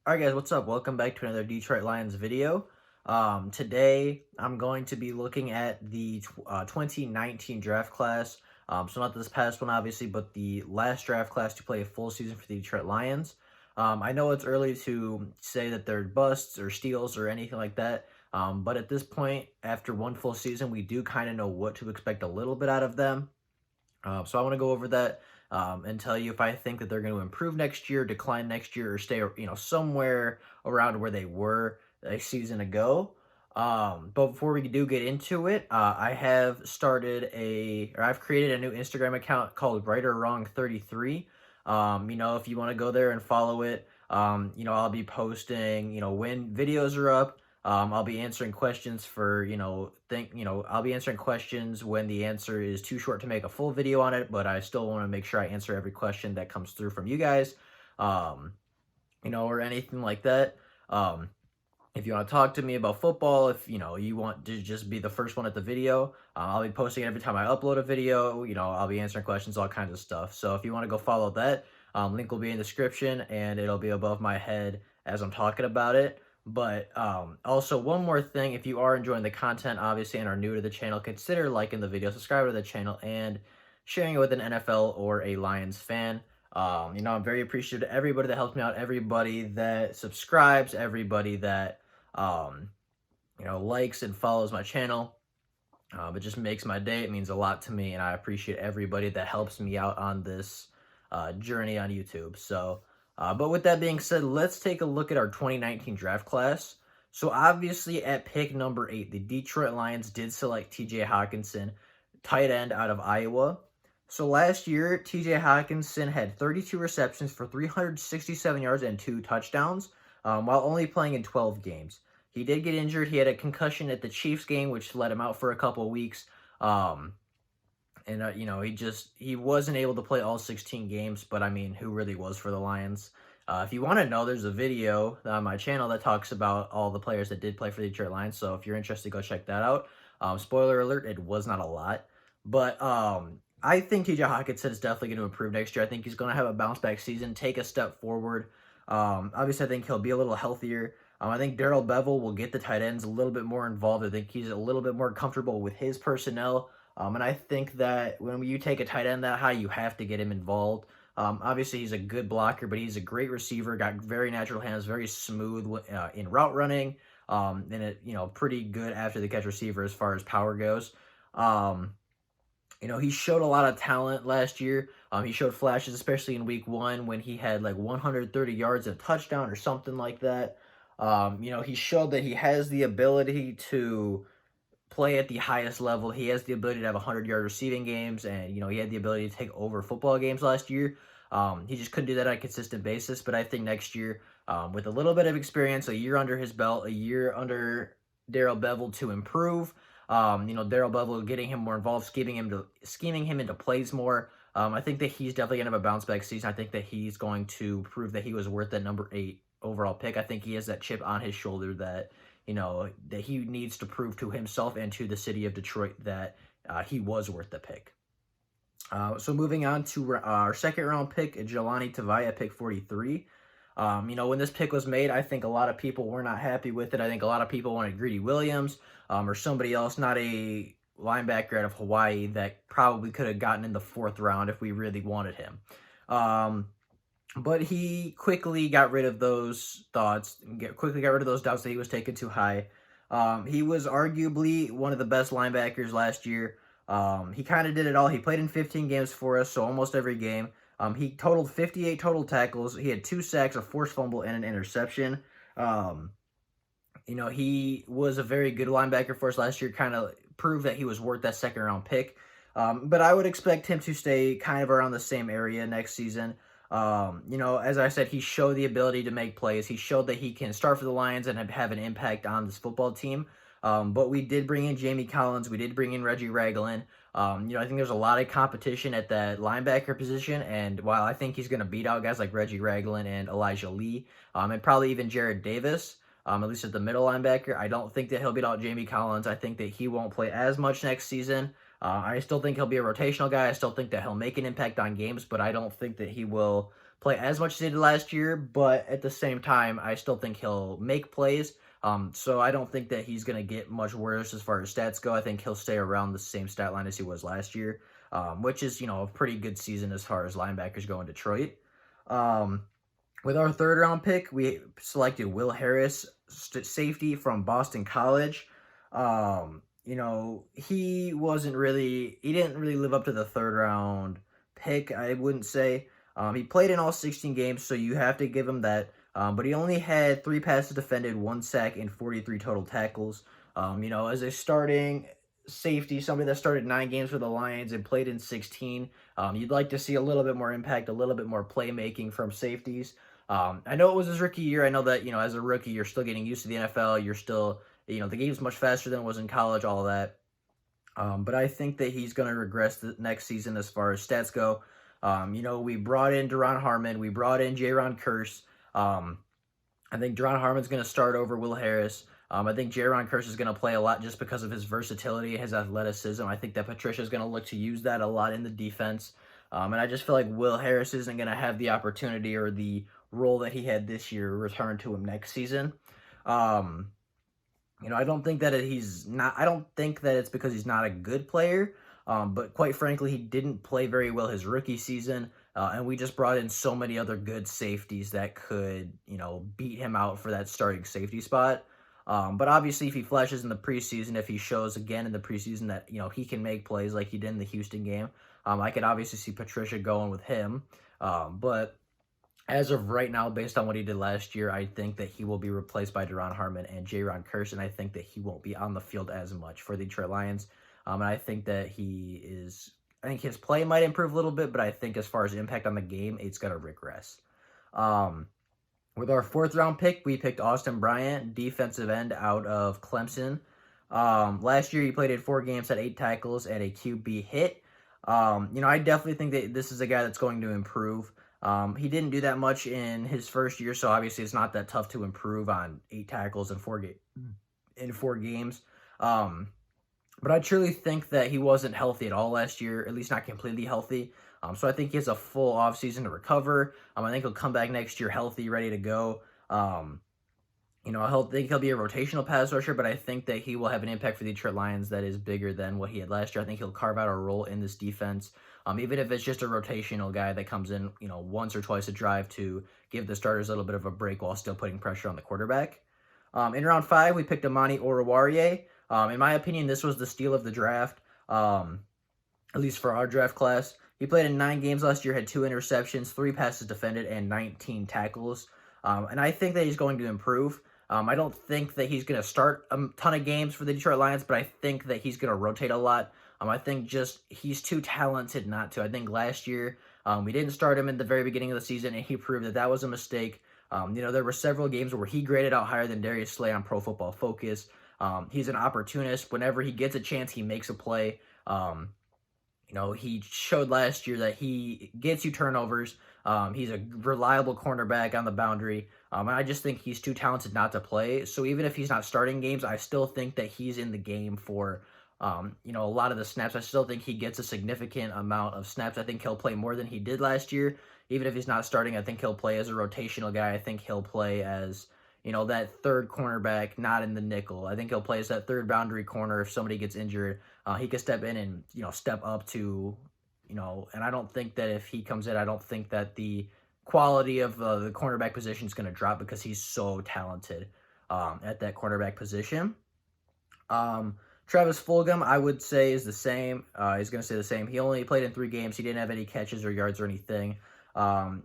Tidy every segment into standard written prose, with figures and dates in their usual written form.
Alright guys, what's up? Welcome back to another Detroit Lions video. Today I'm going to be looking at the 2019 draft class. So not this past one obviously, but the last draft class to play a full season for the Detroit Lions. I know it's early to say that they're busts or steals or anything like that. But at this point, after one full season, we do kind of know what to expect a little bit out of them. So I want to go over that and tell you if I think that they're going to improve next year, decline next year, or stay, somewhere around where they were a season ago. But before we do get into it, I have I've created a new Instagram account called Right or Wrong 33. If you want to go there and follow it, I'll be posting, when videos are up. I'll be answering questions I'll be answering questions when the answer is too short to make a full video on it, but I still want to make sure I answer every question that comes through from you guys, or anything like that. If you want to talk to me about football, if, you want to just be the first one at the video, I'll be posting it every time I upload a video, I'll be answering questions, all kinds of stuff. So if you want to go follow that, link will be in the description and it'll be above my head as I'm talking about it. But also one more thing, if you are enjoying the content, obviously, and are new to the channel, consider liking the video, subscribe to the channel, and sharing it with an NFL or a Lions fan. I'm very appreciative to everybody that helps me out, everybody that subscribes, everybody that, likes and follows my channel. It just makes my day. It means a lot to me, and I appreciate everybody that helps me out on this journey on YouTube. But with that being said, let's take a look at our 2019 draft class. So obviously at pick number 8, the Detroit Lions did select TJ Hawkinson, tight end out of Iowa. So last year, TJ Hawkinson had 32 receptions for 367 yards and 2 touchdowns, while only playing in 12 games. He did get injured. He had a concussion at the Chiefs game, which let him out for a couple weeks. He wasn't able to play all 16 games, but I mean, who really was for the Lions? If you want to know, there's a video on my channel that talks about all the players that did play for the Detroit Lions. So if you're interested, go check that out. Spoiler alert, it was not a lot. But I think TJ Hawkinson is definitely going to improve next year. I think he's going to have a bounce back season, take a step forward. Obviously, I think he'll be a little healthier. I think Darrell Bevell will get the tight ends a little bit more involved. I think he's a little bit more comfortable with his personnel. And I think that when you take a tight end that high, you have to get him involved. Obviously, he's a good blocker, but he's a great receiver, got very natural hands, very smooth in route running, pretty good after the catch receiver as far as power goes. He showed a lot of talent last year. He showed flashes, especially in week 1 when he had like 130 yards and a touchdown or something like that. He showed that he has the ability to play at the highest level. He has the ability to have 100-yard receiving games, and, he had the ability to take over football games last year. He just couldn't do that on a consistent basis, but I think next year, with a little bit of experience, a year under his belt, a year under Darrell Bevell to improve, Darrell Bevell getting him more involved, scheming him into plays more. I think that he's definitely going to have a bounce back season. I think that he's going to prove that he was worth that number 8 overall pick. I think he has that chip on his shoulder that that he needs to prove to himself and to the city of Detroit that he was worth the pick. So moving on to our second round pick, Jelani Tavai, pick 43. When this pick was made, I think a lot of people were not happy with it. I think a lot of people wanted Greedy Williams or somebody else, not a linebacker out of Hawaii that probably could have gotten in the 4th round if we really wanted him. But he quickly got rid of those thoughts, quickly got rid of those doubts that he was taken too high. He was arguably one of the best linebackers last year. He kind of did it all. He played in 15 games for us, so almost every game. He totaled 58 total tackles. He had 2 sacks, a forced fumble, and an interception. He was a very good linebacker for us last year, kind of proved that he was worth that second-round pick. But I would expect him to stay kind of around the same area next season. As I said, he showed the ability to make plays. He showed that he can start for the Lions and have an impact on this football team. But we did bring in Jamie Collins. We did bring in Reggie Ragland. I think there's a lot of competition at that linebacker position. And while I think he's going to beat out guys like Reggie Ragland and Elijah Lee, and probably even Jared Davis, at least at the middle linebacker, I don't think that he'll beat out Jamie Collins. I think that he won't play as much next season. I still think he'll be a rotational guy. I still think that he'll make an impact on games, but I don't think that he will play as much as he did last year, but at the same time, I still think he'll make plays. So I don't think that he's going to get much worse as far as stats go. I think he'll stay around the same stat line as he was last year, which is, a pretty good season as far as linebackers go in Detroit. With our third round pick, we selected Will Harris, safety from Boston College. He didn't really live up to the third round pick, I wouldn't say. He played in all 16 games, so you have to give him that. But he only had 3 passes defended, 1 sack, and 43 total tackles. As a starting safety, somebody that started 9 games for the Lions and played in 16, you'd like to see a little bit more impact, a little bit more playmaking from safeties. I know it was his rookie year. I know that, as a rookie, you're still getting used to the NFL. You're still, the game's much faster than it was in college, all of that. But I think that he's going to regress the next season as far as stats go. We brought in Duron Harmon. We brought in Jaron Kearse. I think Duron Harmon's going to start over Will Harris. I think Jaron Kearse is going to play a lot just because of his versatility, his athleticism. I think that Patricia's going to look to use that a lot in the defense. And I just feel like Will Harris isn't going to have the opportunity or the role that he had this year return to him next season. I don't think that I don't think that it's because he's not a good player. But quite frankly, he didn't play very well his rookie season. And we just brought in so many other good safeties that could, beat him out for that starting safety spot. But obviously, if he flashes in the preseason, if he shows again in the preseason that, he can make plays like he did in the Houston game, I could obviously see Patricia going with him. But as of right now, based on what he did last year, I think that he will be replaced by Duron Harmon and Jaron Kearse, and I think that he won't be on the field as much for the Detroit Lions. And I think that I think his play might improve a little bit, but I think as far as impact on the game, it's going to regress. With our fourth round pick, we picked Austin Bryant, defensive end out of Clemson. Last year, he played in 4 games, had 8 tackles, and a QB hit. I definitely think that this is a guy that's going to improve. He didn't do that much in his first year, so obviously it's not that tough to improve on 8 tackles in 4 games. But I truly think that he wasn't healthy at all last year, at least not completely healthy. So I think he has a full offseason to recover. I think he'll come back next year healthy, ready to go. I think he'll be a rotational pass rusher, but I think that he will have an impact for the Detroit Lions that is bigger than what he had last year. I think he'll carve out a role in this defense, even if it's just a rotational guy that comes in, once or twice a drive to give the starters a little bit of a break while still putting pressure on the quarterback. In round 5, we picked Amani Oruwariye. In my opinion, this was the steal of the draft, at least for our draft class. He played in 9 games last year, had 2 interceptions, 3 passes defended, and 19 tackles. And I think that he's going to improve. I don't think that he's going to start a ton of games for the Detroit Lions, but I think that he's going to rotate a lot. I think just he's too talented not to. I think last year we didn't start him in the very beginning of the season, and he proved that that was a mistake. There were several games where he graded out higher than Darius Slay on Pro Football Focus. He's an opportunist. Whenever he gets a chance, he makes a play. He showed last year that he gets you turnovers. He's a reliable cornerback on the boundary. And I just think he's too talented not to play. So even if he's not starting games, I still think that he's in the game for, a lot of the snaps. I still think he gets a significant amount of snaps. I think he'll play more than he did last year. Even if he's not starting, I think he'll play as a rotational guy. I think he'll play as, that third cornerback, not in the nickel. I think he'll play as that third boundary corner. If somebody gets injured, he can step in and, step up to, and I don't think that if he comes in, I don't think that the quality of the cornerback position is going to drop because he's so talented at that cornerback position. Travis Fulgham, I would say, is the same. He's going to stay the same. He only played in 3 games. He didn't have any catches or yards or anything.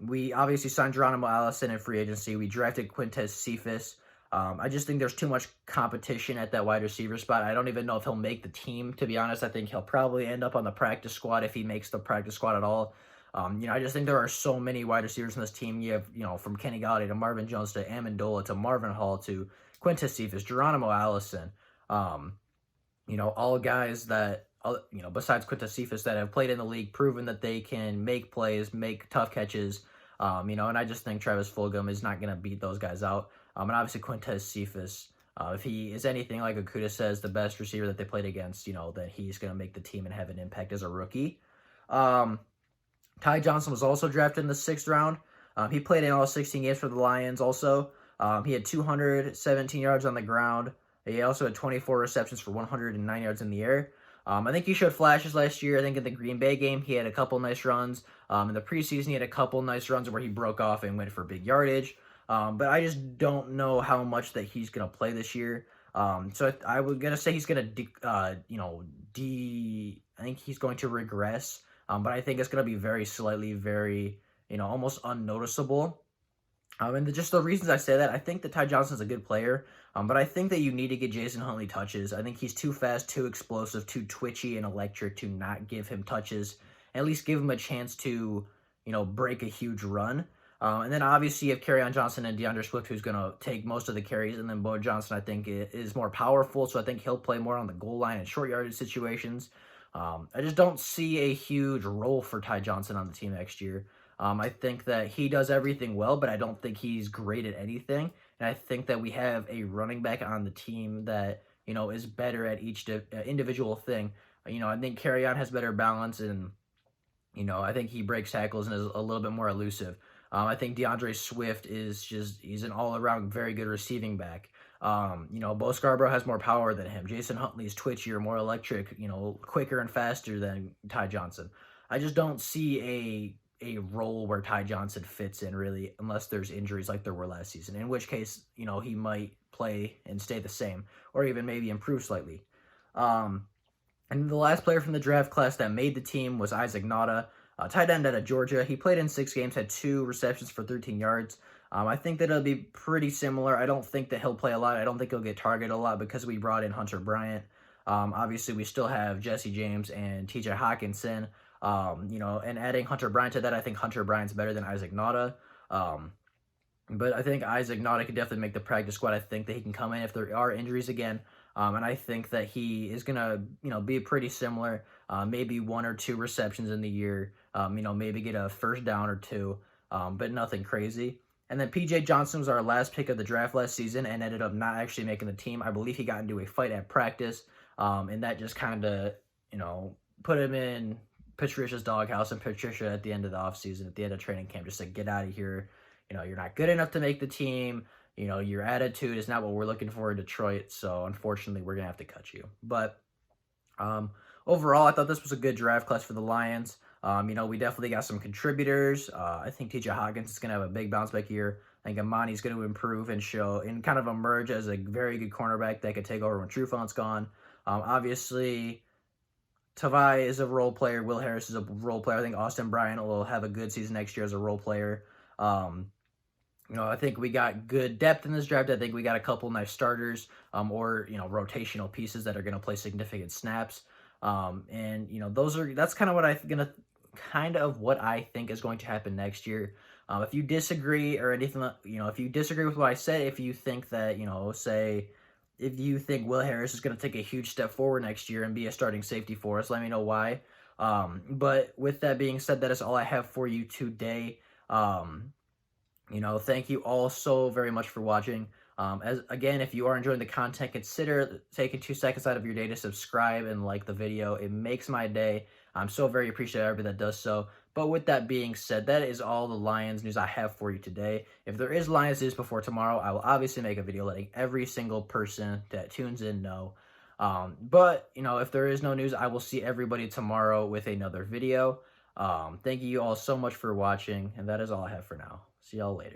We obviously signed Geronimo Allison in free agency. We drafted Quintez Cephas. I just think there's too much competition at that wide receiver spot. I don't even know if he'll make the team, to be honest. I think he'll probably end up on the practice squad if he makes the practice squad at all. I just think there are so many wide receivers in this team. You have, from Kenny Galladay to Marvin Jones to Amendola to Marvin Hall to Quintez Cephas, Geronimo Allison. All guys that, besides Quintez Cephas that have played in the league, proven that they can make plays, make tough catches. And I just think Travis Fulgham is not going to beat those guys out. And obviously Quintez Cephas, if he is anything like Okuda says, the best receiver that they played against, then he's going to make the team and have an impact as a rookie. Todd Johnson was also drafted in the 6th round. He played in all 16 games for the Lions also. He had 217 yards on the ground. He also had 24 receptions for 109 yards in the air. I think he showed flashes last year. I think in the Green Bay game, he had a couple nice runs. In the preseason, he had a couple nice runs where he broke off and went for big yardage. But I just don't know how much that he's going to play this year. So I was going to say he's going to, I think he's going to regress. But I think it's going to be very slightly, very, almost unnoticeable. And just the reasons I say that, I think that Ty Johnson's a good player, but I think that you need to get Jason Huntley touches. I think he's too fast, too explosive, too twitchy and electric to not give him touches, at least give him a chance to, break a huge run. And then obviously you have Kerryon Johnson and DeAndre Swift, who's going to take most of the carries, and then Bo Johnson, I think, is more powerful, so I think he'll play more on the goal line and short yardage situations. I just don't see a huge role for Ty Johnson on the team next year. I think that he does everything well, but I don't think he's great at anything. And I think that we have a running back on the team that, is better at each individual thing. I think Kerryon has better balance, and, I think he breaks tackles and is a little bit more elusive. I think DeAndre Swift he's an all-around very good receiving back. Bo Scarborough has more power than him. Jason Huntley is twitchier, more electric, quicker and faster than Ty Johnson. I just don't see a role where Ty Johnson fits in really, unless there's injuries like there were last season, in which case, he might play and stay the same, or even maybe improve slightly. And the last player from the draft class that made the team was Isaac Nauta, tight end out of Georgia. He played in 6 games, had 2 receptions for 13 yards. I think that it'll be pretty similar. I don't think that he'll play a lot. I don't think he'll get targeted a lot because we brought in Hunter Bryant. Obviously, we still have Jesse James and TJ Hawkinson. And adding Hunter Bryant to that, I think Hunter Bryant's better than Isaac Nauta. But I think Isaac Nauta could definitely make the practice squad. I think that he can come in if there are injuries again. And I think that he is going to, be pretty similar. Maybe 1 or 2 receptions in the year. Maybe get a first down or 2, but nothing crazy. And then P.J. Johnson was our last pick of the draft last season and ended up not actually making the team. I believe he got into a fight at practice, and that just kind of, put him in Patricia's doghouse, and Patricia at the end of the offseason, at the end of training camp, just said, get out of here. You're not good enough to make the team. Your attitude is not what we're looking for in Detroit, so unfortunately we're going to have to cut you. But overall, I thought this was a good draft class for the Lions. We definitely got some contributors. I think TJ Hawkins is going to have a big bounce back year. I think Amani's going to improve and show and kind of emerge as a very good cornerback that could take over when Trufant's gone. Obviously, Tavai is a role player. Will Harris is a role player. I think Austin Bryant will have a good season next year as a role player. I think we got good depth in this draft. I think we got a couple nice starters, or rotational pieces that are going to play significant snaps. That's kind of what I think is going to happen next year. If you disagree or anything, if you disagree with what I said, if you think that, if you think Will Harris is going to take a huge step forward next year and be a starting safety for us, let me know why. But with that being said, that is all I have for you today. Thank you all so very much for watching. Again, if you are enjoying the content, consider taking 2 seconds out of your day to subscribe and like the video. It makes my day. I'm so very appreciative of everybody that does so. But with that being said, that is all the Lions news I have for you today. If there is Lions news before tomorrow, I will obviously make a video letting every single person that tunes in know. But if there is no news, I will see everybody tomorrow with another video. Thank you all so much for watching, and that is all I have for now. See y'all later.